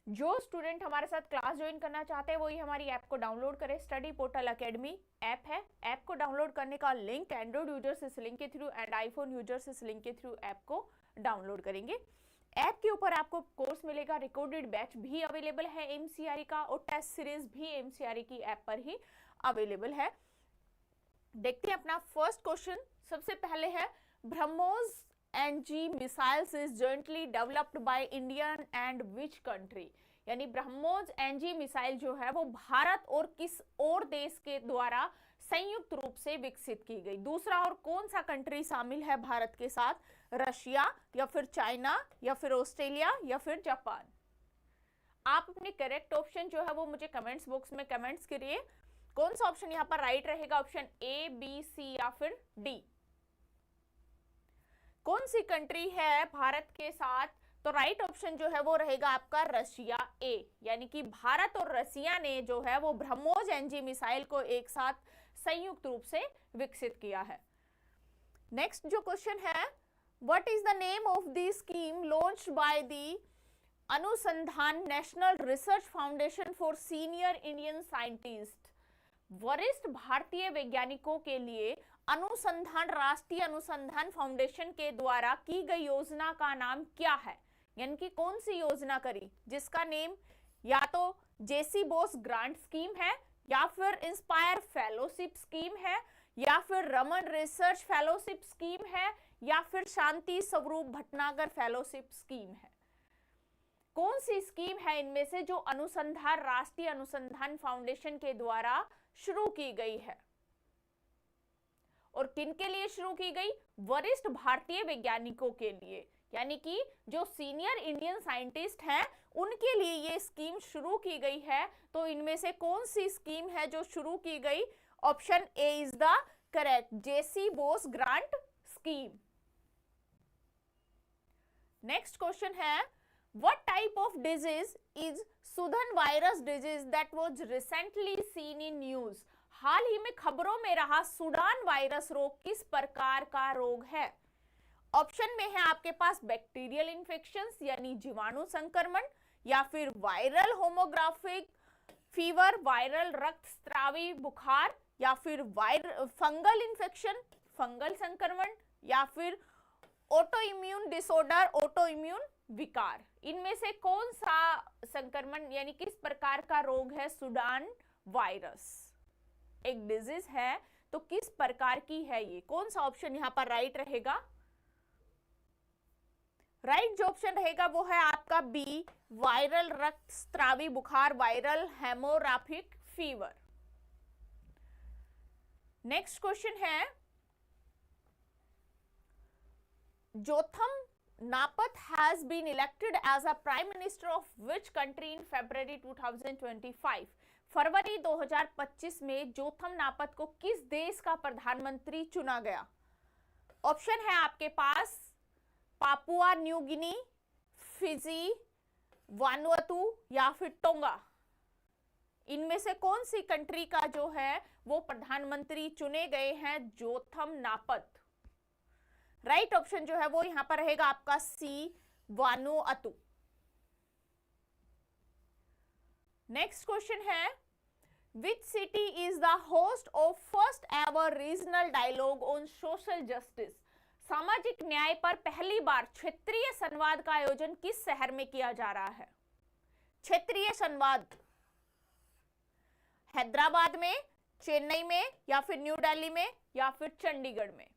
जो स्टूडेंट हमारे साथ क्लास ज्वाइन करना चाहते हैं वो ही हमारी ऐप को डाउनलोड करें। स्टडी पोर्टल अकेडमी ऐप है। ऐप को डाउनलोड करने का लिंक एंड्रॉइड यूजर्स इस लिंक के थ्रू एंड आईफोन यूजर्स इस लिंक के थ्रू ऐप को डाउनलोड करेंगे। ऐप के ऊपर आपको कोर्स मिलेगा, रिकॉर्डेड बैच भी अवेलेबल है एमसीआरई का, और टेस्ट सीरीज भी एमसीआरई की ऐप पर ही अवेलेबल है। देखते हैं अपना फर्स्ट क्वेश्चन। सबसे पहले है, BrahMos NG missiles is jointly developed by Indian and which country. यानी ब्रह्मोस एनजी मिसाइल जो है वो भारत और किस और देश के द्वारा संयुक्त रूप से विकसित की गई। दूसरा, और कौन सा कंट्री शामिल है भारत के साथ? रशिया या फिर चाइना या फिर ऑस्ट्रेलिया या फिर जापान। आप अपने करेक्ट ऑप्शन जो है वो मुझे कमेंट्स बॉक्स में कमेंट्स करिए। कौन सा ऑप्शन यहाँ पर राइट रहेगा? ऑप्शन ए, बी, सी या फिर डी। कौन सी कंट्री है भारत के साथ? तो राइट ऑप्शन जो है वो रहेगा आपका रशिया, ए। यानी कि भारत और रशिया ने जो है वो ब्रह्मोस एनजी मिसाइल को एक साथ संयुक्त रूप से विकसित किया है। नेक्स्ट जो क्वेश्चन है, what is the name of the scheme launched by the Anusandhan national research foundation for senior Indian scientist. वरिष्ठ भारतीय वैज्ञानिकों के लिए अनुसंधान राष्ट्रीय अनुसंधान फाउंडेशन के द्वारा की गई योजना का नाम क्या है? यानी कि कौन सी योजना करी जिसका नेम या तो जेसी बोस ग्रांट स्कीम है, या फिर इंस्पायर फेलोशिप स्कीम है, या फिर रमन रिसर्च फेलोशिप स्कीम है, या फिर शांति स्वरूप भटनागर फेलोशिप स्कीम है। कौन सी स्कीम है इनमें से जो अनुसंधान राष्ट्रीय अनुसंधान फाउंडेशन के द्वारा शुरू की गई है? और किन के लिए शुरू की गई? वरिष्ठ भारतीय वैज्ञानिकों के लिए, यानी कि जो सीनियर इंडियन साइंटिस्ट हैं उनके लिए ये स्कीम शुरू की गई है। तो इनमें से कौन सी स्कीम है जो शुरू की गई? Option A is the correct, J C Bose grant scheme. Next question है, what type of disease is Sudan virus disease that was recently seen in news। हाल ही में खबरों में रहा सुडान वायरस रोग किस प्रकार का रोग है? ऑप्शन में है आपके पास बैक्टीरियल इन्फेक्शंस यानी जीवाणु संक्रमण, या फिर वायरल होमोग्राफिक फीवर वायरल रक्तस्रावी बुखार, या फिर फंगल इन्फेक्शन फंगल संक्रमण, या फिर auto immune disorder auto immune विकार। इनमें से कौन सा संक्रमण यानी किस प्रकार का रोग है सुडान वायरस? एक डिजीज है तो किस प्रकार की है ये? कौन सा ऑप्शन यहां पर राइट रहेगा? राइट जो ऑप्शन रहेगा वो है आपका बी, वायरल रक्तस्रावी बुखार वायरल हेमोराफिक फीवर। नेक्स्ट क्वेश्चन है, Jotham नापत has been elected as a prime minister of which country in February 2025। फरवरी 2025 में जोथम नापत को किस देश का प्रधानमंत्री चुना गया? ऑप्शन है आपके पास Papua New Guinea, Fiji, Vanuatu या फिर टोंगा। इनमें से कौन सी कंट्री का जो है वो प्रधानमंत्री चुने गए हैं जोथम नापत? राइट ऑप्शन जो है वो यहां पर रहेगा आपका सी, वानुअतु। नेक्स्ट क्वेश्चन है, which city is the host of first ever regional dialogue on social justice. सामाजिक न्याय पर पहली बार क्षेत्रीय संवाद का आयोजन किस शहर में किया जा रहा है? क्षेत्रीय संवाद हैदराबाद में, चेन्नई में, या फिर न्यू दिल्ली में, या फिर चंडीगढ़ में।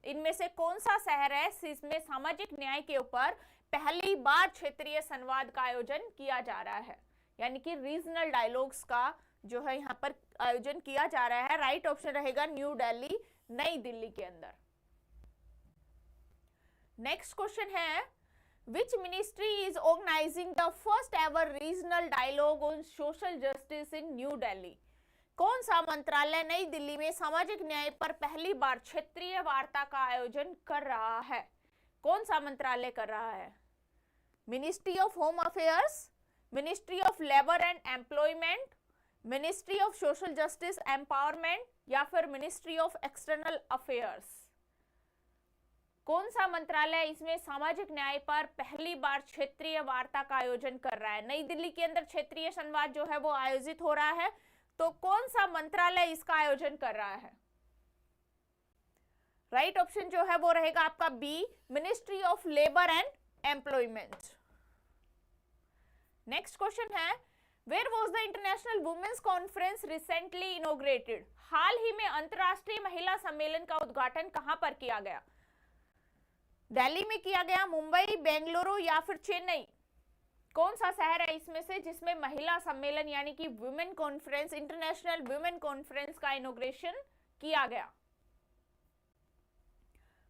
इनमें से कौन सा शहर है जिसमें सामाजिक न्याय के ऊपर पहली बार क्षेत्रीय संवाद का आयोजन किया जा रहा है, यानी कि रीजनल डायलॉग्स का जो है यहाँ पर आयोजन किया जा रहा है? राइट ऑप्शन रहेगा न्यू दिल्ली, नई दिल्ली के अंदर। नेक्स्ट क्वेश्चन है, which ministry is organising the first ever regional dialogue on social justice in new Delhi. कौन सा मंत्रालय नई दिल्ली में सामाजिक न्याय पर पहली बार क्षेत्रीय वार्ता का आयोजन कर रहा है? कौन सा मंत्रालय कर रहा है? Ministry of home affairs, ministry of labour and employment, ministry of social justice empowerment, या फिर मिनिस्ट्री ऑफ एक्सटर्नल अफेयर्स। कौन सा मंत्रालय इसमें सामाजिक न्याय पर पहली बार क्षेत्रीय वार्ता का आयोजन कर रहा है? नई दिल्ली के अंदर क्षेत्रीय संवाद जो है वो आयोजित हो रहा है, तो कौन सा मंत्रालय इसका आयोजन कर रहा है? राइट ऑप्शन जो है वो रहेगा आपका B, ministry of labour and employment. Next question है, where was the international women's conference recently inaugurated? हाल ही में अंतरराष्ट्रीय महिला सम्मेलन का उद्घाटन कहां पर किया गया? दिल्ली में किया गया, मुंबई, बेंगलुरु या फिर चेन्नई? कौन सा शहर है इसमें से जिसमें महिला सम्मेलन यानी कि women conference, international women conference का इनॉग्रेशन किया गया?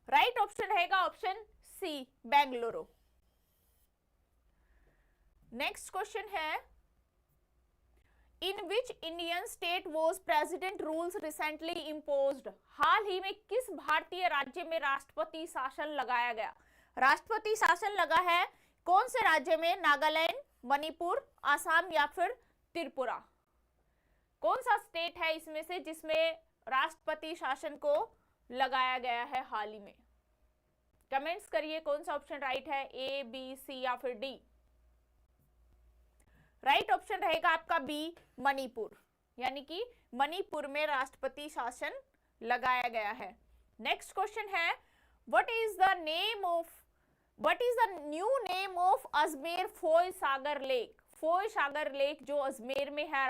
राइट ऑप्शन रहेगा option C, Bengaluru. Next question है, in which Indian state was president rules recently imposed? हाल ही में किस भारतीय राज्य में राष्ट्रपति शासन लगाया गया? राष्ट्रपति शासन लगा है कौन से राज्य में? नागालैंड, मणिपुर, आसाम या फिर त्रिपुरा? कौन सा स्टेट है इसमें से जिसमें राष्ट्रपति शासन को लगाया गया है हाल ही में? कमेंट्स करिए कौन सा ऑप्शन राइट है, ए, बी, सी या फिर डी? राइट ऑप्शन रहेगा आपका बी, मणिपुर, यानी कि मणिपुर में राष्ट्रपति शासन लगाया गया है। नेक्स्ट क्वेश्चन है, what is the new name of Ajmer Foy Sagar lake? Foy Sagar lake जो अजमेर में है,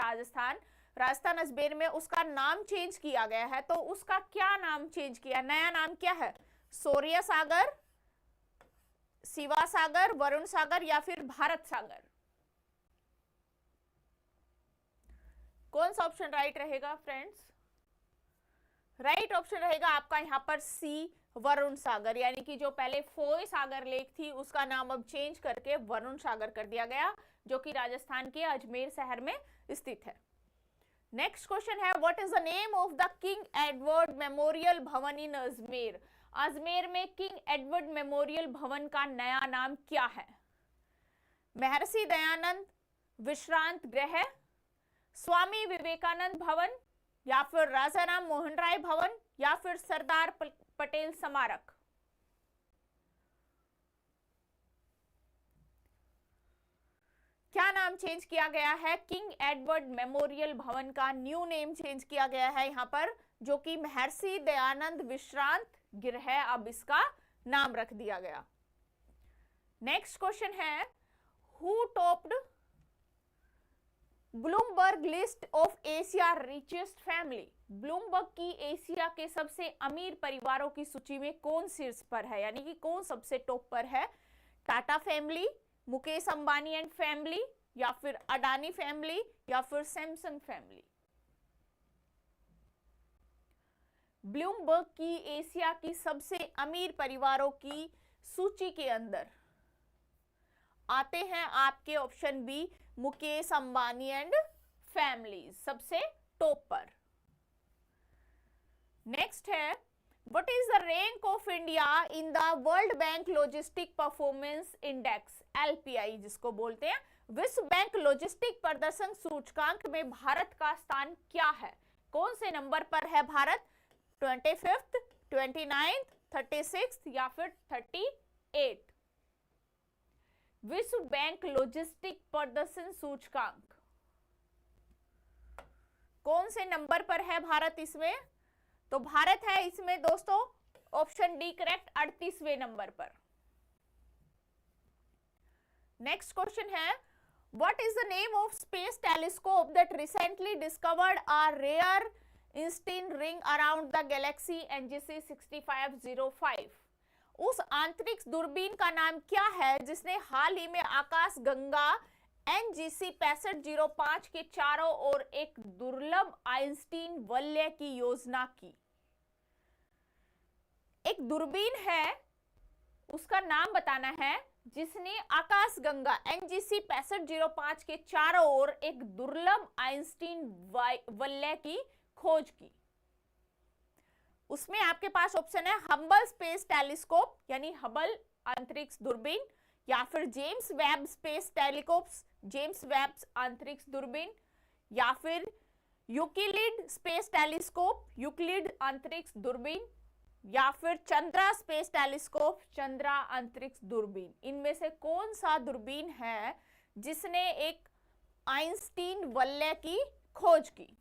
राजस्थान अजमेर में, उसका नाम चेंज किया गया है, तो उसका क्या नाम चेंज किया? नया नाम क्या है? शौर्य सागर, शिवा सागर, वरुण सागर या फिर भारत सागर? कौन सा ऑप्शन राइट रहेगा फ्रेंड्स? राइट ऑप्शन रहेगा आपका यहाँ पर सी, वरुण सागर, यानी कि जो पहले फोय सागर लेक थी उसका नाम अब चेंज करके वरुण सागर कर दिया गया, जो कि राजस्थान के अजमेर शहर में स्थित है। नेक्स्ट क्वेश्चन है, what is the name of the king Edward memorial भवन इन अजमेर? अजमेर में किंग एडवर्ड मेमोरियल भवन का नया नाम क्या है? महर्षि दयानंद विश्रांत गृह, स्वामी विवेकानंद भवन या फिर राजा राम मोहन राय भवन या फिर सरदार पटेल स्मारक? क्या नाम चेंज किया गया है? किंग एडवर्ड मेमोरियल भवन का न्यू नेम चेंज किया गया है यहाँ पर, जो कि महर्षि दयानंद विश्रांत गृह है, अब इसका नाम रख दिया गया। नेक्स्ट क्वेश्चन है, who topped Bloomberg list of Asia richest family? Bloomberg की एशिया के सबसे अमीर परिवारों की सूची में कौन शीर्ष पर है, यानी कि कौन सबसे टॉप पर है? Tata family, Mukesh Ambani and family या फिर अडानी फैमिली या फिर सैमसंग फैमिली? ब्लूमबर्ग की एशिया की सबसे अमीर परिवारों की सूची के अंदर आते हैं आपके option B, Mukesh Ambani and family सबसे टॉप पर। नेक्स्ट है, what is the rank of India in the world bank logistic performance index, LPI जिसको बोलते हैं? विश्व बैंक लॉजिस्टिक प्रदर्शन सूचकांक में भारत का स्थान क्या है? कौन से नंबर पर है भारत? 25th, 29th, 36th या फिर 38? विश्व बैंक लॉजिस्टिक प्रदर्शन सूचकांक कौन से नंबर पर है भारत इसमें? तो भारत है इसमें दोस्तों ऑप्शन डी करेक्ट, 38वें नंबर पर। नेक्स्ट क्वेश्चन है, what is the name of space telescope that recently discovered a rare Einstein ring around the galaxy NGC 6505? उस आंतरिक दूरबीन का नाम क्या है जिसने हाल ही में आकाश गंगा NGC 6505 के चारों ओर एक दुर्लभ आइंस्टीन वलय की योजना की? एक दूरबीन है, उसका नाम बताना है, जिसने आकाश गंगा NGC 6505 के चारों ओर एक दुर्लभ आइंस्टीन वलय की खोज की। उसमें आपके पास ऑप्शन है हबल स्पेस टेलीस्कोप यानी हबल अंतरिक्ष दूरबीन, या फिर James Webb space telescopes, James Webb अंतरिक्ष दूरबीन, या फिर यूक्लिड स्पेस टेलीस्कोप, यूक्लिड अंतरिक्ष दूरबीन, या फिर चंद्रा स्पेस टेलीस्कोप, चंद्रा अंतरिक्ष दूरबीन, इनमें से कौन सा दूरबीन है जिसने एक आइंस्टीन वलय की खोज की?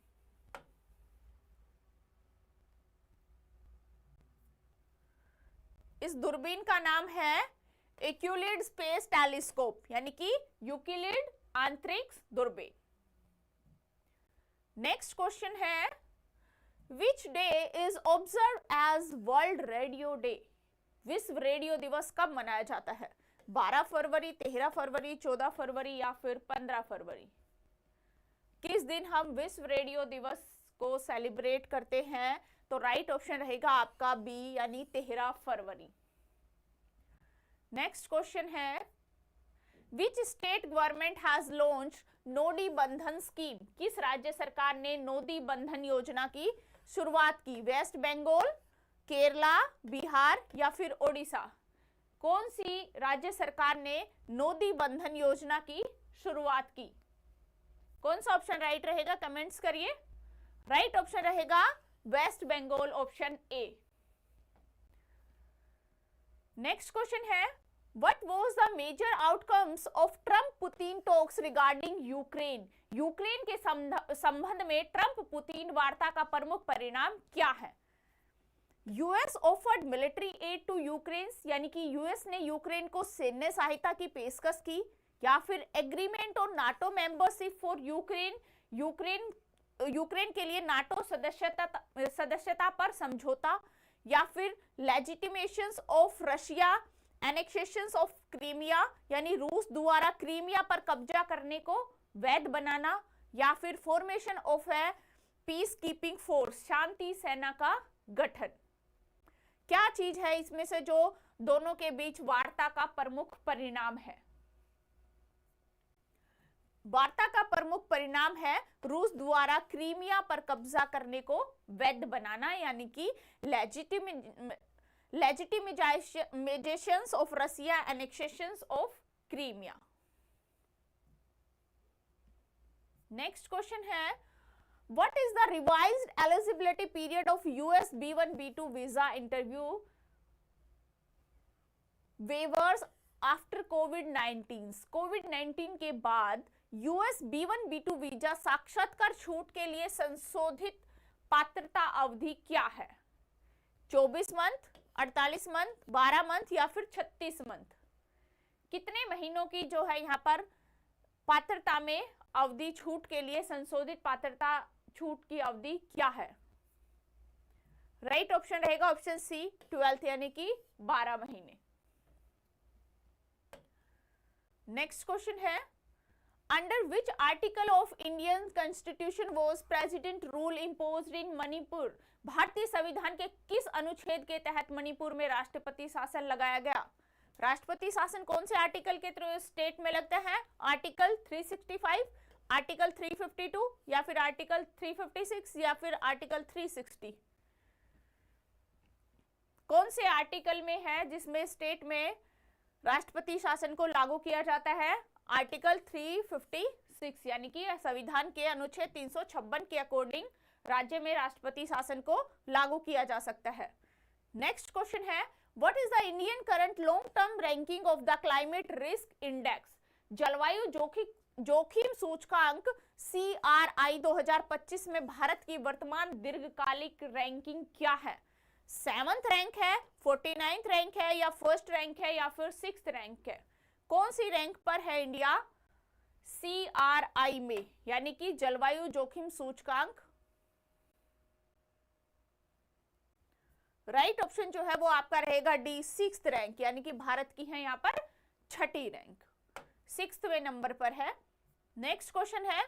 इस दूरबीन का नाम है यूक्लिड स्पेस टेलीस्कोप, यानी कि यूक्लिड अंतरिक्ष दूरबीन। नेक्स्ट क्वेश्चन है, which day is observe as world radio day? विश्व रेडियो दिवस कब मनाया जाता है? 12 फरवरी, 13 फरवरी, 14 फरवरी या फिर 15 फरवरी? किस दिन हम विश्व रेडियो दिवस को सेलिब्रेट करते हैं? तो राइट ऑप्शन रहेगा आपका बी, यानी 13 फरवरी। नेक्स्ट क्वेश्चन है, which state government has launch Nodi Bandhan scheme? किस राज्य सरकार ने नोडी बंधन योजना की शुरुआत की? वेस्ट बंगाल, केरला, बिहार या फिर ओडिशा? कौन सी राज्य सरकार ने नोडी बंधन योजना की शुरुआत की? कौन सा ऑप्शन राइट रहेगा, कमेंट्स करिए। राइट ऑप्शन रहेगा West Bengal, option A. Next question है, what was the major outcomes of Trump Putin talks regarding Ukraine? Ukraine के संबंध में ट्रंप पुतिन वार्ता का प्रमुख परिणाम क्या है? US offered military aid to Ukraine, यानी कि यूएस ने यूक्रेन को सैन्य सहायता की पेशकश की, या फिर agreement on NATO membership for Ukraine, Ukraine के लिए नाटो सदस्यता पर समझौता, या फिर लेजिटिमेशंस of Russia annexations of Crimea, यानी रूस द्वारा क्रीमिया पर कब्जा करने को वैध बनाना, या फिर formation of a peace keeping force, शांति सेना का गठन। क्या चीज है इसमें से जो दोनों के बीच वार्ता का प्रमुख परिणाम है? वार्ता का प्रमुख परिणाम है रूस द्वारा क्रीमिया पर कब्जा करने को वैध बनाना, यानी कि legitimisations of Russia annexations of Crimea. Next question है, what is the revised eligibility period of US B1 B2 visa interview waivers after कोविड-19 के बाद यूएस B1 B2 वीजा साक्षात्कार छूट के लिए संशोधित पात्रता अवधि क्या है? 24 मंथ, 48 मंथ, 12 मंथ या फिर 36 मंथ? कितने महीनों की जो है यहाँ पर पात्रता में अवधि छूट के लिए संशोधित पात्रता छूट की अवधि क्या है? राइट ऑप्शन रहेगा ऑप्शन सी, 12 यानी कि 12 महीने। नेक्स्ट क्वेश्चन है, under which article of Indian constitution was president rule imposed इन मणिपुर? भारतीय संविधान के किस अनुच्छेद के तहत मणिपुर में राष्ट्रपति शासन लगाया गया? राष्ट्रपति शासन कौन से आर्टिकल के थ्रू स्टेट में लगता है? आर्टिकल 365, आर्टिकल 352 या फिर आर्टिकल 356 या फिर आर्टिकल 360? कौन से आर्टिकल में है जिसमें स्टेट में राष्ट्रपति शासन को लागू किया जाता है? आर्टिकल 356, यानी कि संविधान के अनुच्छेद 356 के अकॉर्डिंग राज्य में राष्ट्रपति शासन को लागू किया जा सकता है। नेक्स्ट क्वेश्चन है, what is the Indian current long term ranking of the climate risk index? जलवायु जोखिम सूचकांक CRI 2025 में भारत की वर्तमान दीर्घकालिक रैंकिंग क्या है? 7th रैंक है, 49th रैंक है या फर्स्ट रैंक है या फिर 6th रैंक है? कौन सी रैंक पर है इंडिया CRI में, यानी कि जलवायु जोखिम सूचकांक? राइट ऑप्शन जो है वो आपका रहेगा डी, 6th रैंक, यानी कि भारत की है यहाँ पर 6ठी रैंक, 6वें नंबर पर है। नेक्स्ट क्वेश्चन है,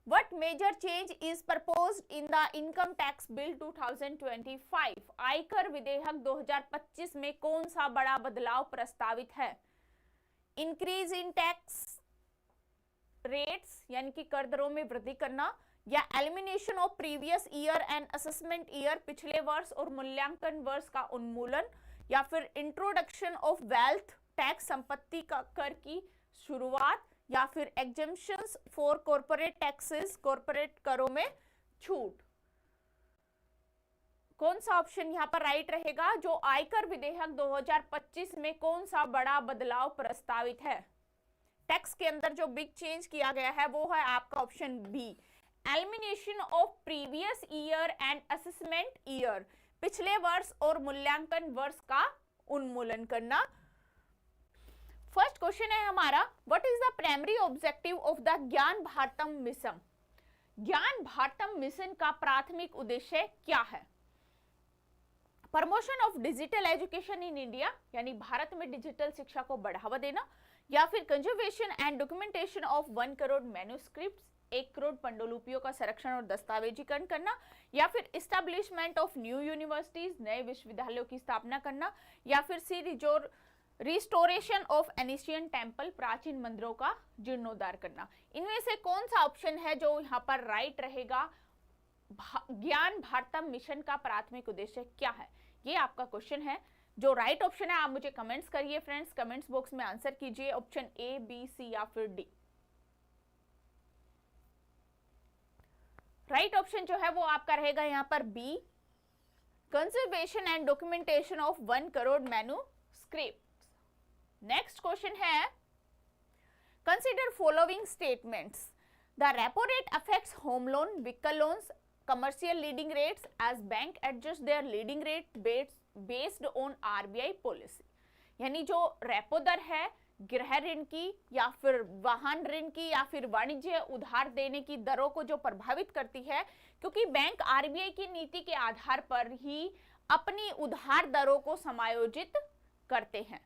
what major change is proposed in the income tax bill 2025? आयकर विधेयक 2025 में कौन सा बड़ा बदलाव प्रस्तावित है? इंक्रीज इन टैक्स रेट्स, यानी कि कर दरों में वृद्धि करना, या elimination of previous year and assessment year, पिछले वर्ष और मूल्यांकन वर्ष का उन्मूलन, या फिर इंट्रोडक्शन ऑफ वेल्थ टैक्स, संपत्ति का कर की शुरुआत, या फिर exemptions for corporate taxes, corporate करों में छूट? कौन सा ऑप्शन यहाँ पर राइट रहेगा? जो आयकर विधेयक 2025 में कौन सा बड़ा बदलाव प्रस्तावित है? टैक्स के अंदर जो बिग चेंज किया गया है वो है आपका option B, elimination of previous year and assessment year, पिछले वर्ष और मूल्यांकन वर्ष का उन्मूलन करना। फर्स्ट क्वेश्चन है हमारा, what is the primary objective of the ज्ञान भारतम मिशन? ज्ञान भारतम मिशन का प्राथमिक उद्देश्य क्या है? Promotion of digital education in India, यानी भारत में डिजिटल शिक्षा को बढ़ावा देना, या फिर conservation and documentation of 1 crore manuscripts, 1 crore पांडुलिपियों का संरक्षण और दस्तावेजीकरण करना, या फिर इस्टेब्लिशमेंट ऑफ न्यू यूनिवर्सिटीज, नए विश्वविद्यालयों की स्थापना करना, या फिर सी रिस्टोरेशन ऑफ एशियन टेम्पल, प्राचीन मंदिरों का जीर्णोद्धार करना। इनमें से कौन सा ऑप्शन है जो यहाँ पर राइट रहेगा? ज्ञान भारतम मिशन का प्राथमिक उद्देश्य क्या है, ये आपका क्वेश्चन है। जो राइट ऑप्शन है आप मुझे कमेंट्स करिए फ्रेंड्स, कमेंट्स बॉक्स में आंसर कीजिए, ऑप्शन ए, बी, सी या फिर डी। राइट ऑप्शन जो है वो आपका रहेगा यहाँ पर B, conservation and documentation of 1 crore manuscript. Next question है, consider following statements, the repo rate affects home loan, vehicle loans, commercial lending rates as bank adjust their lending rate based on RBI policy. यानी जो repo दर है गृह ऋण की या फिर वाहन ऋण की या फिर वाणिज्य उधार देने की दरों को जो प्रभावित करती है, क्योंकि बैंक आरबीआई की नीति के आधार पर ही अपनी उधार दरों को समायोजित करते हैं,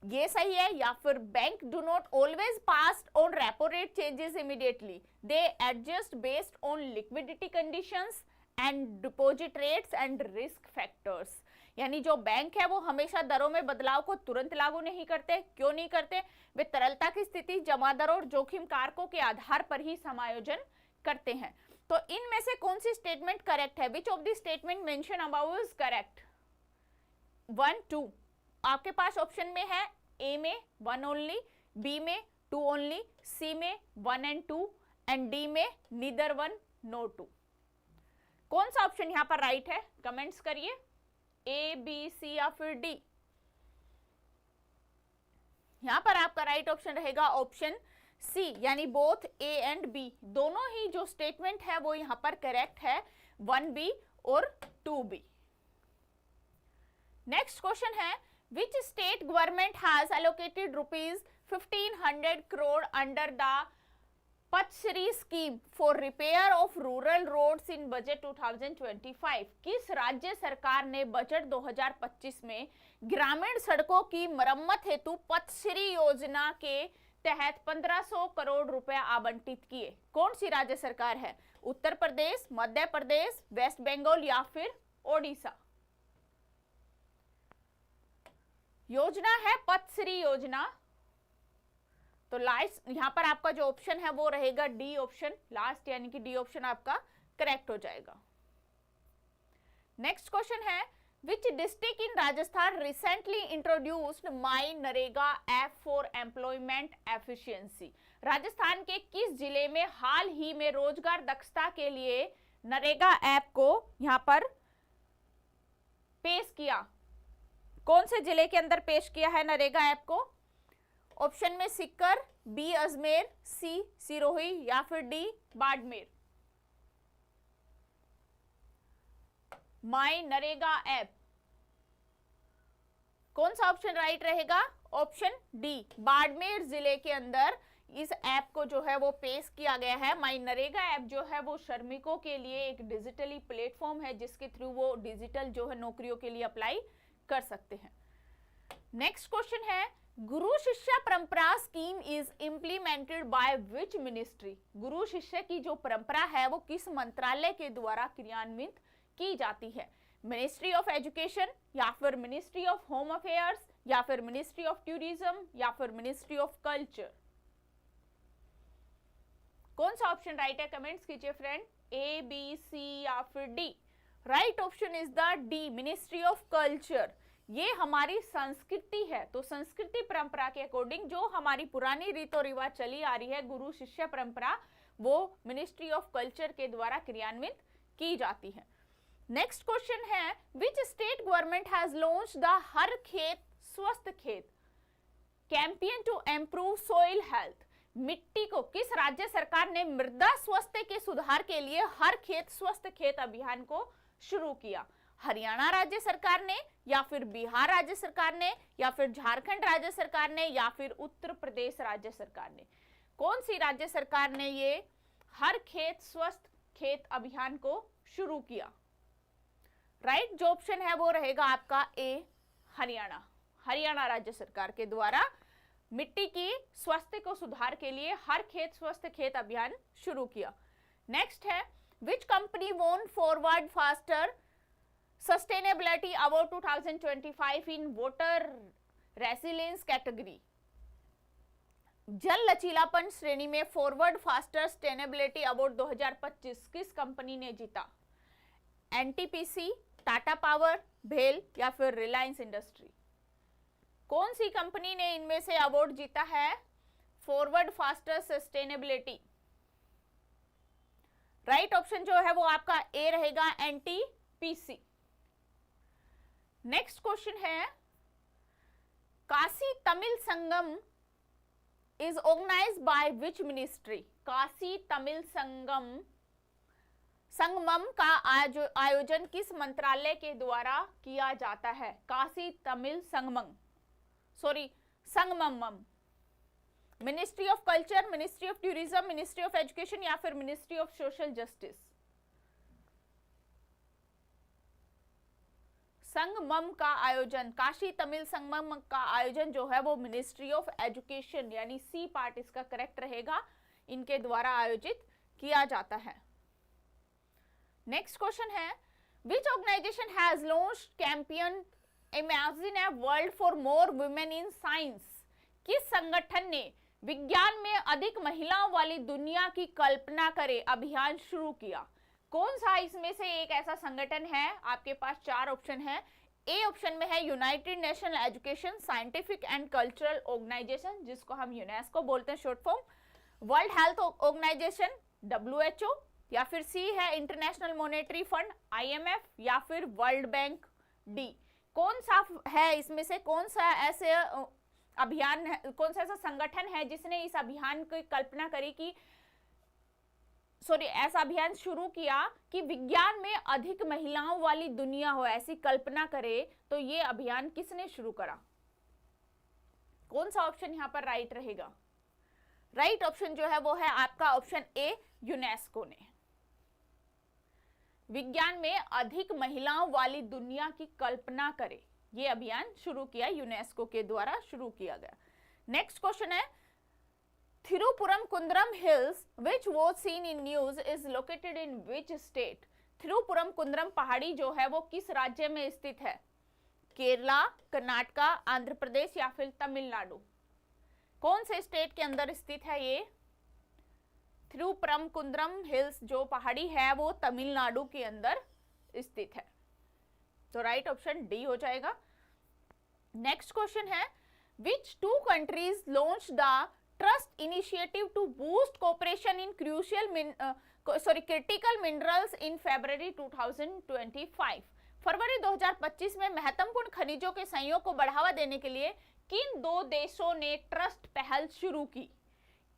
ये सही है? या फिर bank do not always pass on repo rate changes immediately, they adjust based on liquidity conditions and deposit rates and risk factors. यानी जो बैंक है वो हमेशा दरों में बदलाव को तुरंत लागू नहीं करते। क्यों नहीं करते? वे तरलता की स्थिति, जमा दरों और जोखिम कारकों के आधार पर ही समायोजन करते हैं। तो इनमें से कौन सी स्टेटमेंट करेक्ट है? Which of the statement mention about is correct? 1, 2 आपके पास ऑप्शन में है, ए में 1 ओनली, बी में 2 ओनली, सी में 1 and 2 एंड डी में नीदर 1 नो 2। कौन सा ऑप्शन यहाँ पर राइट है? कमेंट्स करिए, ए, बी, सी या फिर डी। यहां पर आपका राइट ऑप्शन रहेगा ऑप्शन सी, यानी बोथ ए एंड बी, दोनों ही जो स्टेटमेंट है वो यहां पर करेक्ट है, 1B और 2B। नेक्स्ट क्वेश्चन है, which state government has allocated rupees 1500 crore under the Pachashri scheme for repair of rural roads in budget 2025? किस राज्य सरकार ने बजट 2025 में ग्रामीण सड़कों की मरम्मत हेतु पचश्री योजना के तहत 1500 करोड़ रुपए आवंटित किए? कौन सी राज्य सरकार है? उत्तर प्रदेश, मध्य प्रदेश, वेस्ट बंगाल या फिर ओडिशा? योजना है पचश्री योजना। तो लास्ट यहां पर आपका जो ऑप्शन है वो रहेगा डी ऑप्शन, लास्ट यानी कि डी ऑप्शन आपका करेक्ट हो जाएगा। नेक्स्ट क्वेश्चन है, which district in Rajasthan recently introduced my NREGA app for employment efficiency? Rajasthan के किस जिले में हाल ही में रोजगार दक्षता के लिए नरेगा ऐप को यहां पर पेश किया? कौन से जिले के अंदर पेश किया है नरेगा ऐप को? ऑप्शन में सीकर, बी अजमेर, सी सिरोही या फिर डी बाड़मेर। माई नरेगा ऐप, कौन सा ऑप्शन राइट रहेगा? ऑप्शन डी, बाड़मेर जिले के अंदर इस ऐप को जो है वो पेश किया गया है। माई नरेगा ऐप जो है वो श्रमिकों के लिए एक डिजिटली प्लेटफॉर्म है जिसके थ्रू वो डिजिटल जो है नौकरियों के लिए अप्लाई कर सकते हैं। नेक्स्ट क्वेश्चन है, गुरु शिष्य परंपरा scheme is implemented by which ministry? गुरु शिष्य की जो परंपरा है वो किस मंत्रालय के द्वारा क्रियान्वित की जाती है? मिनिस्ट्री ऑफ एजुकेशन या फिर मिनिस्ट्री ऑफ होम अफेयर्स या फिर मिनिस्ट्री ऑफ टूरिज्म या फिर मिनिस्ट्री ऑफ कल्चर? कौन सा ऑप्शन राइट है? कमेंट्स कीजिए फ्रेंड, ए, बी, सी या फिर D. Right option is the D, ministry of culture. ये हमारी संस्कृति है, तो संस्कृति परंपरा के अकॉर्डिंग जो हमारी पुरानी रीतो रिवाज चली आ रही है गुरु शिष्य परंपरा, वो मिनिस्ट्री ऑफ कल्चर के द्वारा क्रियान्वित की जाती है। नेक्स्ट क्वेश्चन है, which state government has launched the Har Khet Swasth Khet campaign to improve soil health? मिट्टी को किस राज्य सरकार ने मृदा स्वास्थ्य के सुधार के लिए हर खेत स्वस्थ खेत अभियान को शुरू किया? हरियाणा राज्य सरकार ने, या फिर बिहार राज्य सरकार ने, या फिर झारखंड राज्य सरकार ने, या फिर उत्तर प्रदेश राज्य सरकार ने? कौन सी राज्य सरकार ने ये हर खेत स्वस्थ खेत अभियान को शुरू किया? राइट जो ऑप्शन है वो रहेगा आपका ए, हरियाणा। हरियाणा राज्य सरकार के द्वारा मिट्टी की स्वास्थ्य को सुधार के लिए हर खेत स्वस्थ खेत अभियान शुरू किया। नेक्स्ट है, विच कंपनी वोन forward faster sustainability award 2025 in water resilience category? जल लचीलापन श्रेणी में फॉरवर्ड फास्टर सस्टेनेबिलिटी अवार्ड 2025 किस कंपनी ने जीता? एनटीपीसी, टाटा पावर, भेल, या फिर रिलायंस इंडस्ट्री? कौन सी कंपनी ने इनमें से अवार्ड जीता है forward faster sustainability? Right option जो है वो आपका ए रहेगा, एनटीपीसी। नेक्स्ट क्वेश्चन है, Kashi Tamil Sangam is organised by which ministry? Kashi Tamil Sangamam का आयोजन किस मंत्रालय के द्वारा किया जाता है? Kashi Tamil Sangamam. Ministry of culture, ministry of tourism, ministry of education, या फिर ministry of social justice? Sangamam का आयोजन, काशी तमिल संगमम का आयोजन जो है वो मिनिस्ट्री ऑफ एजुकेशन यानी सी पार्ट इसका करेक्ट रहेगा, इनके द्वारा आयोजित किया जाता है। नेक्स्ट क्वेश्चन है, which organisation has launched campaign imagine a world for more women in science? किस संगठन ने विज्ञान में अधिक महिलाओं वाली दुनिया की कल्पना करे अभियान शुरू किया? कौन सा इसमें से एक ऐसा संगठन है? आपके पास चार ऑप्शन है। ए ऑप्शन में है United Nation Education Scientific and Cultural Organisation, जिसको हम यूनेस्को बोलते हैं short form, World Health Organisation WHO, या फिर सी है इंटरनेशनल मॉनेटरी फंड IMF, या फिर वर्ल्ड बैंक D। कौन सा है इसमें से, कौन सा ऐसे अभियान है, कौन सा ऐसा संगठन है जिसने इस अभियान की कल्पना करी कि ऐसा अभियान शुरू किया कि विज्ञान में अधिक महिलाओं वाली दुनिया हो, ऐसी कल्पना करे? तो ये अभियान किसने शुरू करा? कौन सा ऑप्शन यहाँ पर राइट रहेगा? राइट ऑप्शन जो है वो है आपका ऑप्शन ए, यूनेस्को ने विज्ञान में अधिक महिलाओं वाली दुनिया की कल्पना करे, ये अभियान शुरू किया, यूनेस्को के द्वारा शुरू किया गया। नेक्स्ट क्वेश्चन है, थिरुपुरम कुंद्रम hills which was seen in news is located in which state? थिरुपुरम कुंद्रम पहाड़ी जो है वो किस राज्य में स्थित है? केरला, कर्नाटका, आंध्र प्रदेश, या फिर तमिलनाडु? कौन से स्टेट के अंदर स्थित है ये थिरुपुरम कुंद्रम हिल्स जो पहाड़ी है वो तमिलनाडु के अंदर स्थित है, तो राइट ऑप्शन डी हो जाएगा। नेक्स्ट क्वेश्चन है, which two countries launched the trust initiative to boost cooperation in critical minerals in February 2025? फरवरी 2025 में महत्वपूर्ण खनिजों के सहयोग को बढ़ावा देने के लिए किन दो देशों ने ट्रस्ट पहल शुरू की?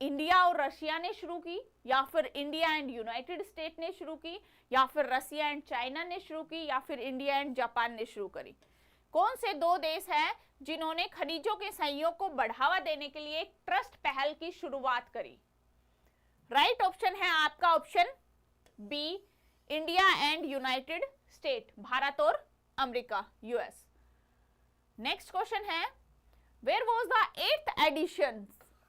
इंडिया और रशिया ने शुरू की, या फिर इंडिया एंड यूनाइटेड स्टेट ने शुरू की, या फिर रशिया एंड चाइना ने शुरू की, या फिर इंडिया एंड जापान ने शुरू करी? कौन से दो देश हैं जिन्होंने खनिजों के सहयोग को बढ़ावा देने के लिए एक ट्रस्ट पहल की शुरुआत करी? राइट ऑप्शन है आपका option B, India and United State, भारत और अमेरिका, यूएस। नेक्स्ट क्वेश्चन है, where was the 8th edition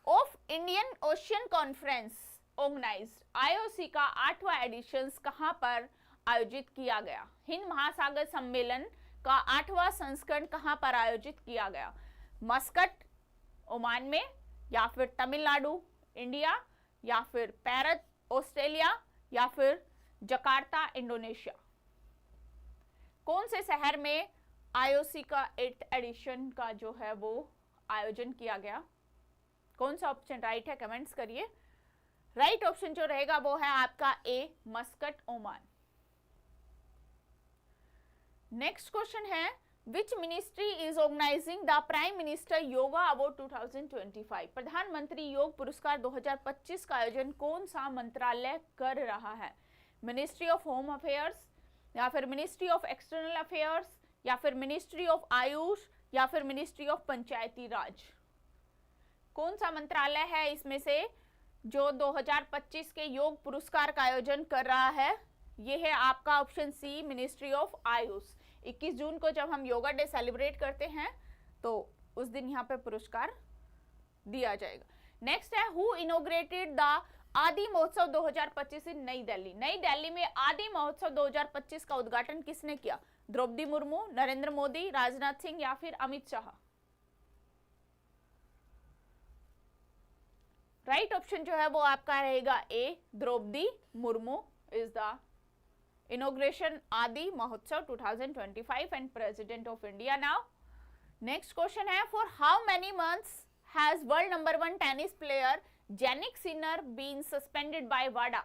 of Indian Ocean conference organised? IOC का 8वां एडिशन कहां पर आयोजित किया गया? हिंद महासागर सम्मेलन का 8वां संस्करण कहां पर आयोजित किया गया? मस्कट, ओमान में, या फिर तमिलनाडु, इंडिया, या फिर पेरिस, ऑस्ट्रेलिया, या फिर जकार्ता, इंडोनेशिया? कौन से शहर में IOC का 8th एडिशन का जो है वो आयोजन किया गया? कौन सा ऑप्शन राइट है, कमेंट्स करिए। राइट ऑप्शन जो रहेगा वो है आपका A, Muscat, Oman. Next question है, which ministry is organising the prime minister yoga award 2025? प्रधानमंत्री योग पुरस्कार 2025 का आयोजन कौन सा मंत्रालय कर रहा है? मिनिस्ट्री ऑफ होम अफेयर्स, या फिर मिनिस्ट्री ऑफ एक्सटर्नल अफेयर्स, या फिर मिनिस्ट्री ऑफ आयुष, या फिर मिनिस्ट्री ऑफ पंचायती राज? कौन सा मंत्रालय है इसमें से जो 2025 के योग पुरस्कार का आयोजन कर रहा है? ये है आपका option C, ministry of AYUSH. 21 जून को जब हम योगा डे सेलिब्रेट करते हैं तो उस दिन यहाँ पे पुरस्कार दिया जाएगा। नेक्स्ट है, हु इनॉग्रेटेड द आदि महोत्सव 2025 इन नई दिल्ली? नई दिल्ली में आदि महोत्सव 2025 का उद्घाटन किसने किया? द्रौपदी मुर्मू, नरेंद्र मोदी, राजनाथ सिंह, या फिर अमित शाह? राइट ऑप्शन जो है वो आपका रहेगा A, Droupadi Murmu is the inauguration Adi Mahotsav 2025 and President of India now. Next question है, for how many months has world number 1 tennis player Jannik Sinner been suspended by WADA?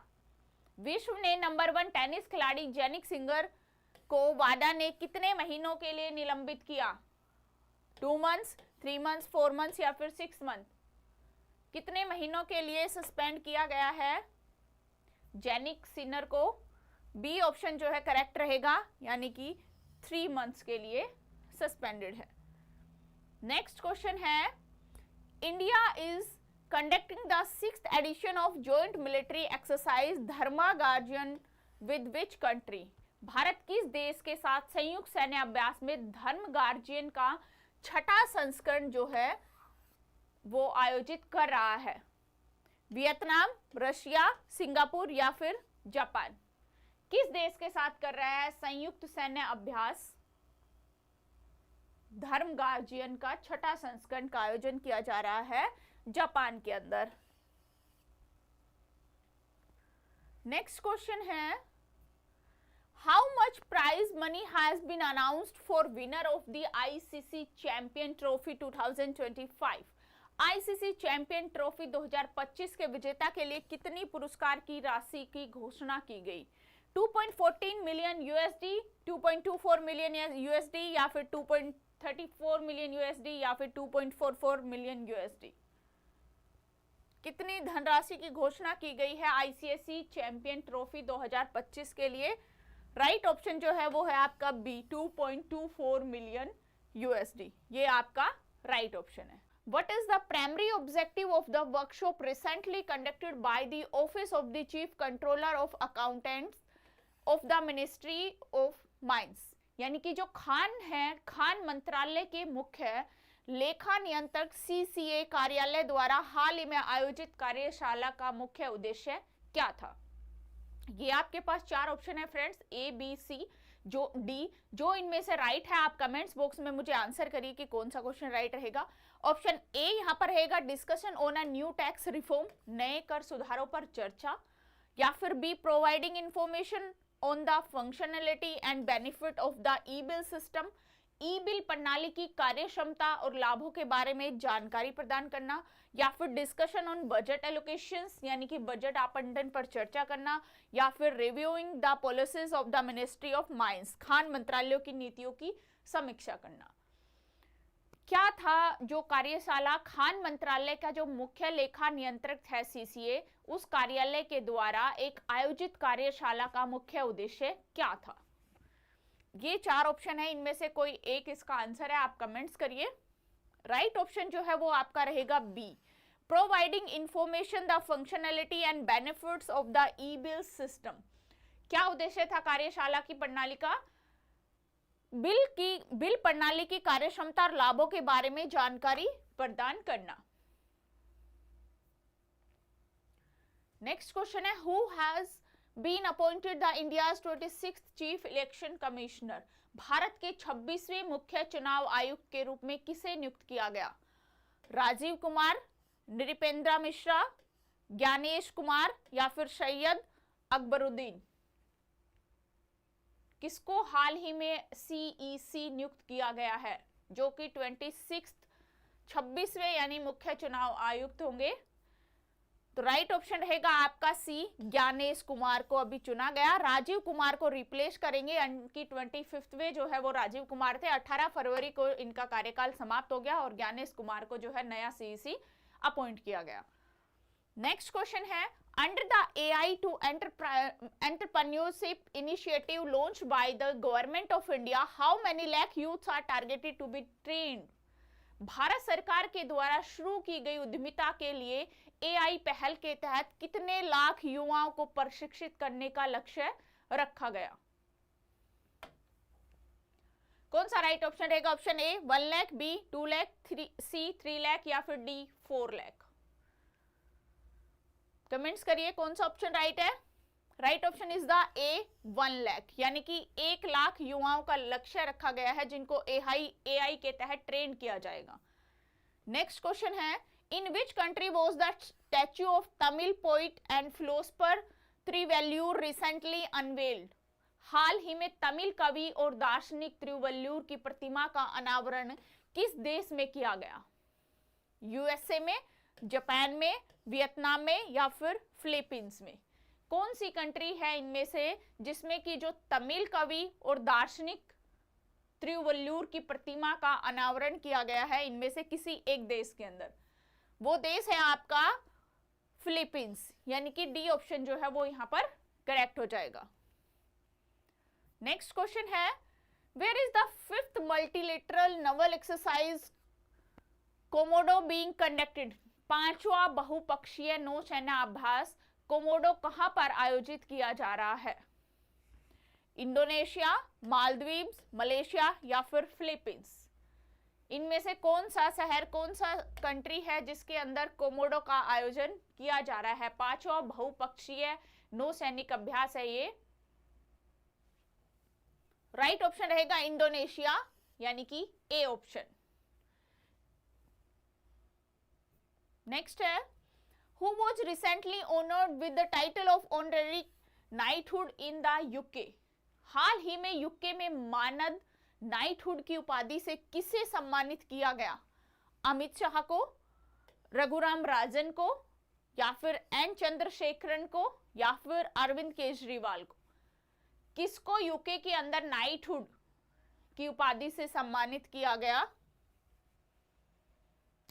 विश्व ने नंबर 1 टेनिस खिलाड़ी genic singer को वाडा ने कितने महीनों के लिए निलंबित किया? 2 months, 3 months, 4 months, या फिर 6 months? कितने महीनों के लिए सस्पेंड किया गया है जेनिक सिनर को? बी ऑप्शन जो है करेक्ट रहेगा, यानी कि 3 months के लिए सस्पेंडेड है। नेक्स्ट क्वेश्चन है, India is conducting the 6th edition of joint military exercise Dharma guardian with which country? भारत किस देश के साथ संयुक्त सैन्य अभ्यास में धर्म गार्जियन का 6ठा संस्करण जो है वो आयोजित कर रहा है? वियतनाम, रशिया, सिंगापुर, या फिर जापान? किस देश के साथ कर रहा है संयुक्त सैन्य अभ्यास धर्म गार्जियन का 6ठा संस्करण का आयोजन किया जा रहा है जापान के अंदर? नेक्स्ट क्वेश्चन है, how much prize money has been announced for winner of the ICC champion trophy 2025? ICC champion trophy 2025 के विजेता के लिए कितनी पुरस्कार की राशि की घोषणा की गई? 2.14 मिलियन यूएसडी, 2.24 मिलियन यूएसडी, या फिर 2.34 मिलियन यूएसडी, या फिर 2.44 मिलियन यूएसडी? कितनी धनराशि की घोषणा की गई है आईसीसी चैंपियन ट्रॉफी 2025 के लिए? राइट ऑप्शन जो है वो है आपका बी, 2.24 मिलियन यूएसडी। ये आपका राइट ऑप्शन है। What is the primary objective of the workshop recently conducted by the Office of the Chief Controller of Accountants of the Ministry of Mines? यानी कि जो खान है, खान मंत्रालय के मुख्य लेखा नियंत्रक CCA कार्यालय द्वारा हाल ही में आयोजित कार्यशाला का मुख्य उद्देश्य क्या था? ये आपके पास 4 ऑप्शन है फ्रेंड्स, A, B, C, जो डी। जो इनमें से राइट है आप कमेंट्स बॉक्स में मुझे आंसर करिए कि कौन सा क्वेश्चन राइट रहेगा। ऑप्शन ए यहाँ पर रहेगा discussion on a new tax reform, नए कर सुधारों पर चर्चा, या फिर B providing information on the functionality and benefit of the e bill system, E bill प्रणाली की कार्यक्षमता और लाभों के बारे में जानकारी प्रदान करना, या फिर डिस्कशन ऑन बजट एलोकेशंस यानी कि बजट आवंटन पर चर्चा करना, या फिर reviewing the policies of the ministry of mines, Khan मंत्रालयों की नीतियों की समीक्षा करना। क्या था जो कार्यशाला खान मंत्रालय का जो मुख्य लेखा नियंत्रक है CCA, उस कार्यालय के द्वारा एक आयोजित कार्यशाला का मुख्य उद्देश्य क्या था? ये 4 ऑप्शन है, इनमें से कोई एक इसका आंसर है, आप कमेंट्स करिए। राइट ऑप्शन जो है वो आपका रहेगा B, providing information the functionality and benefits of the e bill system. क्या उद्देश्य था कार्यशाला की प्रणाली का? बिल प्रणाली की कार्यक्षमता और लाभों के बारे में जानकारी प्रदान करना। नेक्स्ट क्वेश्चन है, who has been appointed the India's 26th chief election commissioner? भारत के 26वें मुख्य चुनाव आयुक्त के रूप में किसे नियुक्त किया गया? राजीव कुमार, नृपेंद्र मिश्रा, ज्ञानेश कुमार, या फिर सैयद अकबरुद्दीन? किसको हाल ही में CEC नियुक्त किया गया है जो कि 26वें यानी मुख्य चुनाव आयुक्त होंगे? तो राइट ऑप्शन रहेगा आपका सी, ज्ञानेश कुमार को अभी चुना गया। राजीव कुमार को रिप्लेस करेंगे, इनकी 25वें जो है वो राजीव कुमार थे। 18 फरवरी को इनका कार्यकाल समाप्त हो गया और ज्ञानेश कुमार को जो है नया सीईसी अपॉइंट किया गया। नेक्स्ट क्वेश्चन है, under the AI to entrepreneurship initiative launched by the government of India, how many lakh youths are targeted to be trained. भारत सरकार के द्वारा शुरू की गई उद्यमिता के लिए AI पहल के तहत कितने लाख युवाओं को प्रशिक्षित करने का लक्ष्य रखा गया। कौन सा राइट ऑप्शन रहेगा? Option A 1 lakh, B 2 lakh, C 3 lakh या फिर डी 4 लाख। कमेंट्स करिए कौन सा ऑप्शन राइट है। Right option is the A 1 lakh, यानी कि 1 लाख युवाओं का लक्ष्य रखा गया है जिनको AI के तहत ट्रेन किया जाएगा। नेक्स्ट क्वेश्चन है, in which country was the statue of Tamil poet and philosopher Thiruvalluvar recently unveiled. हाल ही में तमिल कवि और दार्शनिक त्रिवल्लुवर की प्रतिमा का अनावरण किस देश में किया गया? यूएसए में, जापान में, वियतनाम में या फिर फिलीपींस में? कौन सी कंट्री है इनमें से जिसमें कि जो तमिल कवि और दार्शनिक त्रिवल्लुवर की प्रतिमा का अनावरण किया गया है, इनमें से किसी एक देश के अंदर? वो देश है आपका फिलीपींस, यानी कि डी ऑप्शन जो है वो यहां पर करेक्ट हो जाएगा। नेक्स्ट क्वेश्चन है, where is the 5th multilateral naval exercise Komodo being conducted. 5वां बहुपक्षीय नौसेना अभ्यास कोमोडो कहां पर आयोजित किया जा रहा है? इंडोनेशिया, मालदीव्स, मलेशिया या फिर फिलीपींस? इनमें से कौन सा शहर, कौन सा कंट्री है जिसके अंदर कोमोडो का आयोजन किया जा रहा है? 5वां बहुपक्षीय नौसैनिक अभ्यास है ये। राइट ऑप्शन रहेगा इंडोनेशिया, यानी कि ए ऑप्शन। नेक्स्ट है, who was recently honored with the title of honorary knighthood in the UK। हाल ही में यूके में मानद नाइटहुड की उपाधि से किसे सम्मानित किया गया? अमित शाह को, रघुराम राजन को या फिर एन चंद्रशेखरन को या फिर अरविंद केजरीवाल को? किसको यूके के अंदर नाइटहुड की उपाधि से सम्मानित किया गया?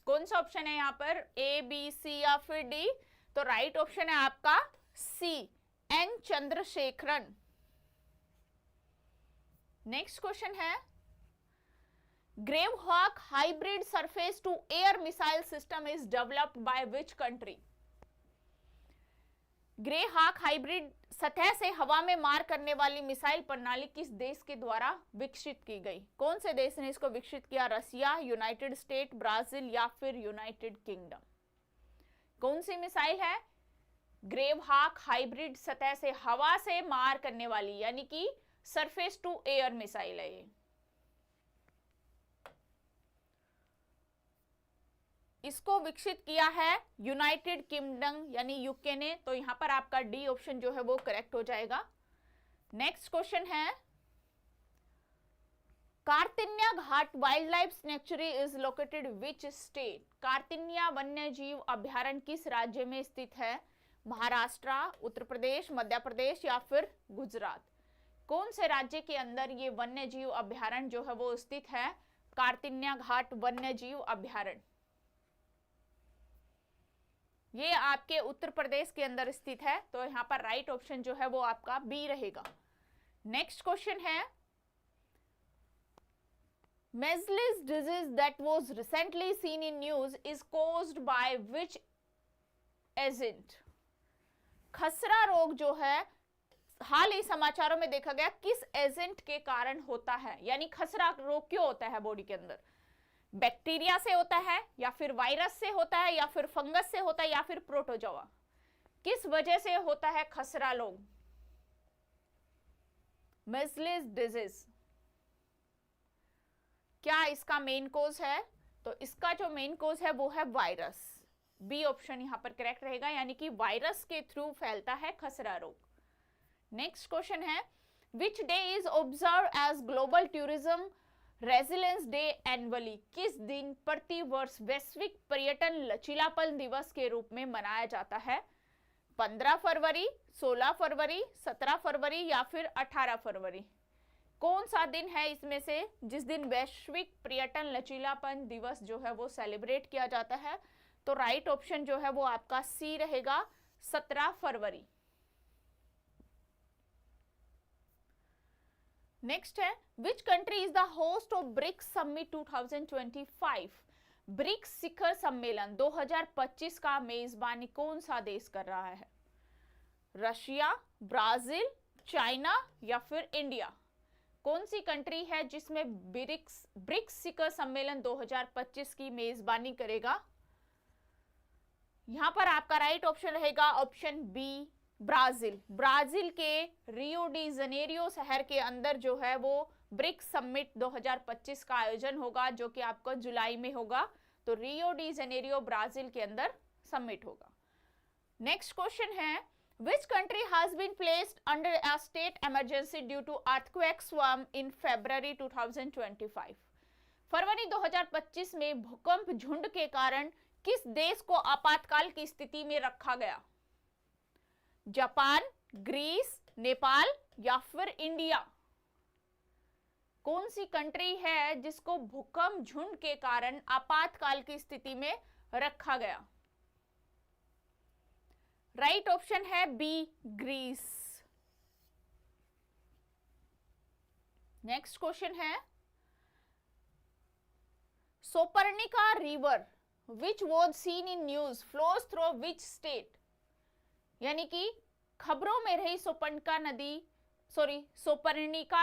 कौन सा ऑप्शन है यहाँ पर, ए, बी, सी या फिर डी? तो राइट ऑप्शन है आपका C, N Chandrasekaran. Next question है, grave hawk hybrid surface to air missile system is developed by which country. Grey hawk hybrid सतह से हवा में मार करने वाली मिसाइल प्रणाली किस देश के द्वारा विकसित की गई? कौन से देश ने इसको विकसित किया? रसिया, यूनाइटेड स्टेट, ब्राजील या फिर यूनाइटेड किंगडम? कौन सी मिसाइल है? ग्रेव हॉक हाइब्रिड सतह से हवा से मार करने वाली, यानी कि सरफेस टू एयर मिसाइल है ये। इसको विकसित किया है यूनाइटेड किंगडम यानी यूके ने, तो यहां पर आपका डी ऑप्शन जो है वो करेक्ट हो जाएगा। नेक्स्ट क्वेश्चन है, Katarnia Ghat wild life sanctuary is located which state. Katarnia वन्य जीव अभ्यारण्य किस राज्य में स्थित है? महाराष्ट्र, उत्तर प्रदेश, मध्य प्रदेश या फिर गुजरात? कौन से राज्य के अंदर ये वन्य जीव अभ्यारण्य जो है वो स्थित है? कार्तिन्या घाट वन्य जीव अभ्यारण्य ये आपके उत्तर प्रदेश के अंदर स्थित है, तो यहां पर राइट ऑप्शन जो है वो आपका बी रहेगा। नेक्स्ट क्वेश्चन है, measles disease that was recently seen in news is caused by which agent. खसरा रोग जो है हाल ही समाचारों में देखा गया किस एजेंट के कारण होता है, यानी खसरा रोग क्यों होता है बॉडी के अंदर? बैक्टीरिया से होता है या फिर वायरस से होता है या फिर फंगस से होता है या फिर प्रोटोजोआ? किस वजह से होता है खसरा रोग? मेजलिस डिजीज क्या इसका मेन कोज है? तो इसका जो मेन कोज है वो है वायरस। बी ऑप्शन यहां पर करेक्ट रहेगा, यानी कि वायरस के थ्रू फैलता है खसरा रोग। नेक्स्ट क्वेश्चन है, which day is observe as global tourism resilience day annually किस दिन प्रति वर्ष वैश्विक पर्यटन लचीलापन दिवस के रूप में मनाया जाता है? 15 फरवरी, 16 फरवरी, 17 फरवरी या फिर 18 फरवरी? कौन सा दिन है इसमें से जिस दिन वैश्विक पर्यटन लचीलापन दिवस जो है वो सेलिब्रेट किया जाता है? तो राइट ऑप्शन जो है वो आपका सी रहेगा, 17 फरवरी। नेक्स्ट है, which country is the host of BRICS summit 2025? BRICS शिखर सम्मेलन 2025 का मेजबानी कौन सा देश कर रहा है? रशिया, ब्राजील, चाइना या फिर इंडिया? कौन सी कंट्री है जिसमें ब्रिक्स शिखर सम्मेलन 2025 की मेजबानी करेगा? यहां पर आपका राइट ऑप्शन रहेगा ऑप्शन बी, ब्राजील। ब्राजील के रियो डी जनेरियो शहर के अंदर जो है वो ब्रिक्स समिट 2025 का आयोजन होगा, जो कि आपको जुलाई में होगा। तो रियो डी जनेरियो ब्राजील के अंदर समिट होगा। नेक्स्ट क्वेश्चन है, which country has been placed under a state emergency due to earthquake swarm in February 2025? फरवरी 2025 में भूकंप झुंड के कारण किस देश को आपातकाल की स्थिति में रखा गया? जापान, ग्रीस, नेपाल या फिर इंडिया? कौन सी कंट्री है जिसको भूकंप झुंड के कारण आपातकाल की स्थिति में रखा गया? राइट ऑप्शन है बी, ग्रीस। नेक्स्ट क्वेश्चन है, Souparnika river which was seen in news flows through which state? यानी कि खबरों में रही सोपर्निका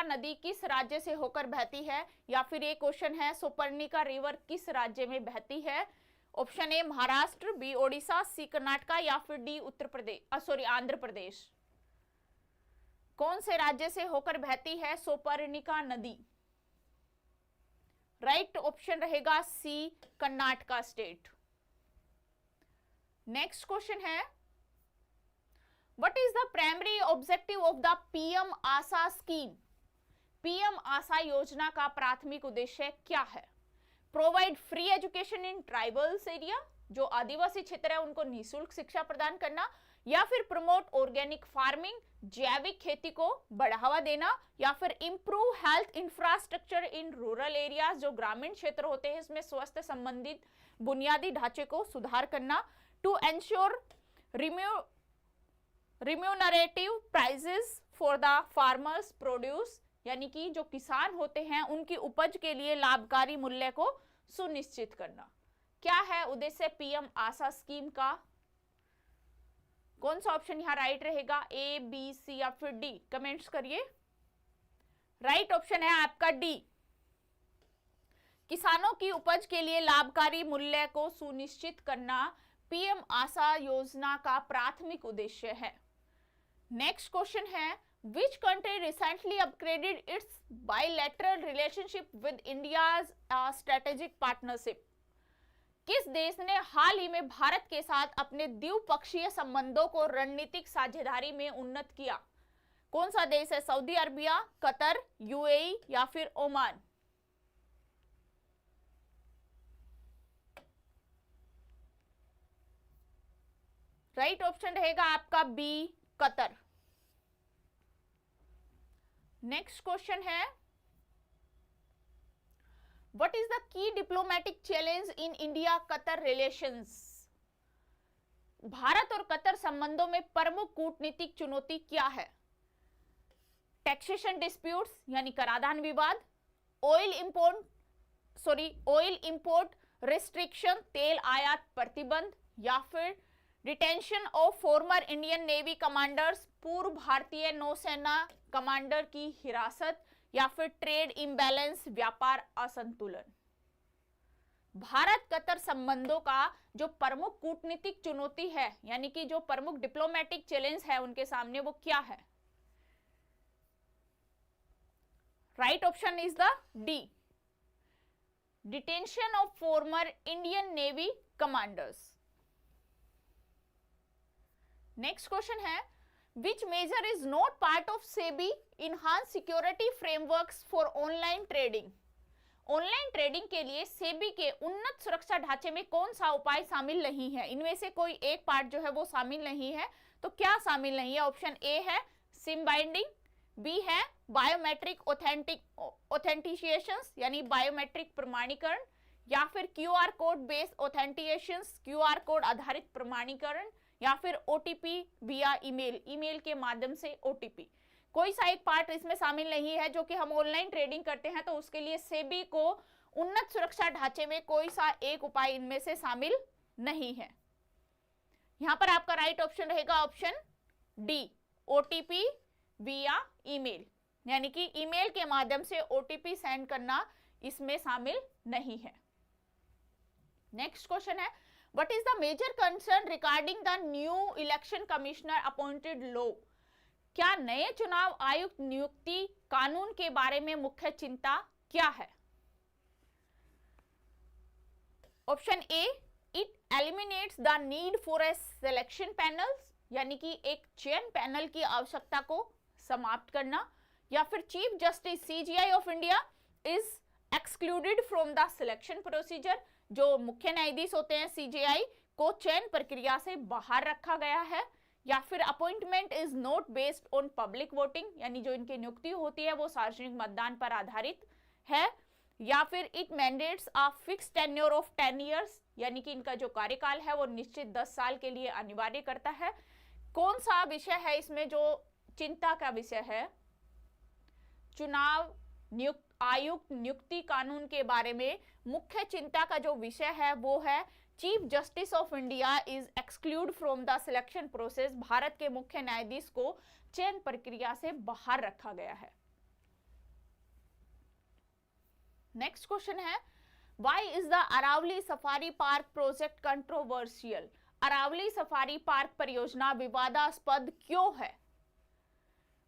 नदी किस राज्य से होकर बहती है? या फिर ये क्वेश्चन है, सोपर्निका रिवर किस राज्य में बहती है? Option A Maharashtra, B Odisha, C Karnataka या फिर डी आंध्र प्रदेश? कौन से राज्य से होकर बहती है सोपर्निका नदी? राइट ऑप्शन रहेगा C, Karnataka state. Next question है, what is the primary objective of the PM Aasha scheme? PM Aasha योजना का प्राथमिक उद्देश्य क्या है? Provide free education in tribals area, जो आदिवासी क्षेत्र है उनको निःशुल्क शिक्षा प्रदान करना, या फिर प्रमोट ऑर्गेनिक फार्मिंग, जैविक खेती को बढ़ावा देना, या फिर improve health infrastructure in rural areas, जो ग्रामीण क्षेत्र होते हैं इसमें स्वास्थ्य संबंधित बुनियादी ढांचे को सुधार करना, to ensure remunerative prices for the farmers produce, यानी कि जो किसान होते हैं उनकी उपज के लिए लाभकारी मूल्य को सुनिश्चित करना। क्या है उद्देश्य पीएम आशा स्कीम का? कौन सा ऑप्शन यहाँ राइट रहेगा, ए, बी, सी या फिर डी? कमेंट्स करिए। राइट ऑप्शन है आपका डी, किसानों की उपज के लिए लाभकारी मूल्य को सुनिश्चित करना पीएम आशा योजना का प्राथमिक उद्देश्य है। नेक्स्ट क्वेश्चन है, which country recently upgraded its bilateral relationship with India's strategic partnership? किस देश ने हाल ही में भारत के साथ अपने द्विपक्षीय संबंधों को रणनीतिक साझेदारी में उन्नत किया? कौन सा देश है? सऊदी अरबिया, कतर, यूएई या फिर ओमान? राइट ऑप्शन रहेगा आपका बी, कतर। नेक्स्ट क्वेश्चन है, what is the key diplomatic challenge in India Qatar relations? Bharat और कतर संबंधों में प्रमुख कूटनीतिक चुनौती क्या है? टैक्सेशन डिस्प्यूट्स यानी कराधान विवाद, ऑयल इंपोर्ट रिस्ट्रिक्शन तेल आयात प्रतिबंध, या फिर detention of former Indian navy commanders पूर्व भारतीय नौसेना कमांडर की हिरासत, या फिर ट्रेड इम्बैलेंस व्यापार असंतुलन? भारत कतर संबंधों का जो प्रमुख कूटनीतिक चुनौती है यानी कि जो प्रमुख डिप्लोमेटिक चैलेंज है उनके सामने वो क्या है? Right option is the D, detention of former Indian navy commanders. Next question है, which measure is not part of SEBI enhanced security frameworks for online trading? Online trading के लिए सेबी के उन्नत सुरक्षा ढांचे में कौन सा उपाय शामिल नहीं है? इनमें से कोई एक पार्ट जो है वो शामिल नहीं है, तो क्या शामिल नहीं है? ऑप्शन ए है सिम बाइंडिंग, बी है बायोमेट्रिक ऑथेंटिशिएशंस यानी बायोमेट्रिक प्रमाणीकरण, या फिर QR code based authentications QR code आधारित प्रमाणीकरण, या फिर ओटीपी विया ईमेल, ईमेल के माध्यम से ओटीपी। कोई सा एक पार्ट इसमें शामिल नहीं है जो कि हम ऑनलाइन ट्रेडिंग करते हैं, तो उसके लिए सेबी को उन्नत सुरक्षा ढांचे में कोई सा एक उपाय इनमें से शामिल नहीं है। यहां पर आपका राइट ऑप्शन रहेगा ऑप्शन डी, ओटीपी विया ईमेल, यानी कि ईमेल के माध्यम से ओटीपी सेंड करना इसमें शामिल नहीं है। नेक्स्ट क्वेश्चन है, what is the major concern regarding the new election commissioner appointed law? क्या नए चुनाव आयुक्त नियुक्ति कानून के बारे में मुख्य चिंता क्या है? Option A, it eliminates the need for a selection panels, यानी कि एक चयन पैनल की आवश्यकता को समाप्त करना, या फिर chief justice CGI of India is excluded from the selection procedure, जो मुख्य न्यायाधीश होते हैं सीजीआई को चयन प्रक्रिया से बाहर रखा गया है, या फिर appointment is not based on public voting, यानी जो इनकी नियुक्ति होती है वो सार्वजनिक मतदान पर आधारित है, या फिर it mandates a fixed tenure of 10 years, यानी कि इनका जो कार्यकाल है वो निश्चित 10 साल के लिए अनिवार्य करता है। कौन सा विषय है इसमें जो चिंता का विषय है? चुनाव आयुक्त नियुक्ति कानून के बारे में मुख्य चिंता का जो विषय है वो है chief justice of India is exclude from the selection process, Bharat के मुख्य न्यायाधीश को चयन प्रक्रिया से बाहर रखा गया है। नेक्स्ट क्वेश्चन है, why is the Aravalli safari park project controversial? Aravalli safari park परियोजना विवादास्पद क्यों है?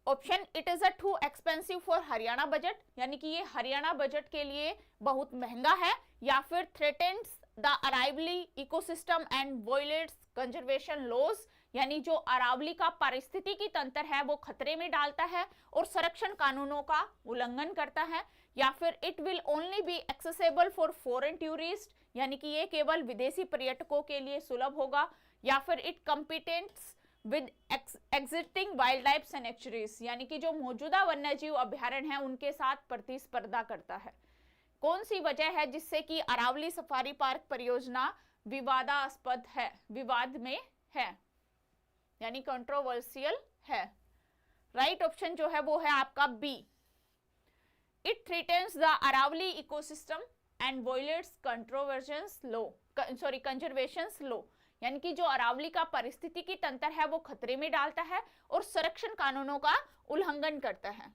Option, it is too expensive for Haryana budget, यानी कि ये हरियाणा बजट के लिए बहुत महंगा है, या फिर threatens the Aravalli ecosystem and violates conservation laws, यानी जो अरावली का पारिस्थितिकी तंत्र है वो खतरे में डालता है और संरक्षण कानूनों का उल्लंघन करता है, या फिर it will only be accessible for foreign tourist, यानी कि ये केवल विदेशी पर्यटकों के लिए सुलभ होगा, या फिर it competence with existing wild life sanctuaries, यानी कि जो मौजूदा वन्यजीव अभ्यारण्य है उनके साथ प्रतिस्पर्धा करता है। कौन सी वजह है जिससे कि अरावली सफारी पार्क परियोजना विवादास्पद है, विवाद में है, यानी कंट्रोवर्शियल है? राइट ऑप्शन जो है वो है आपका B, it threatens the Aravalli ecosystem and violates conservation law, यानी कि जो अरावली का पारिस्थितिकी तंत्र है वो खतरे में डालता है और संरक्षण कानूनों का उल्लंघन करता है।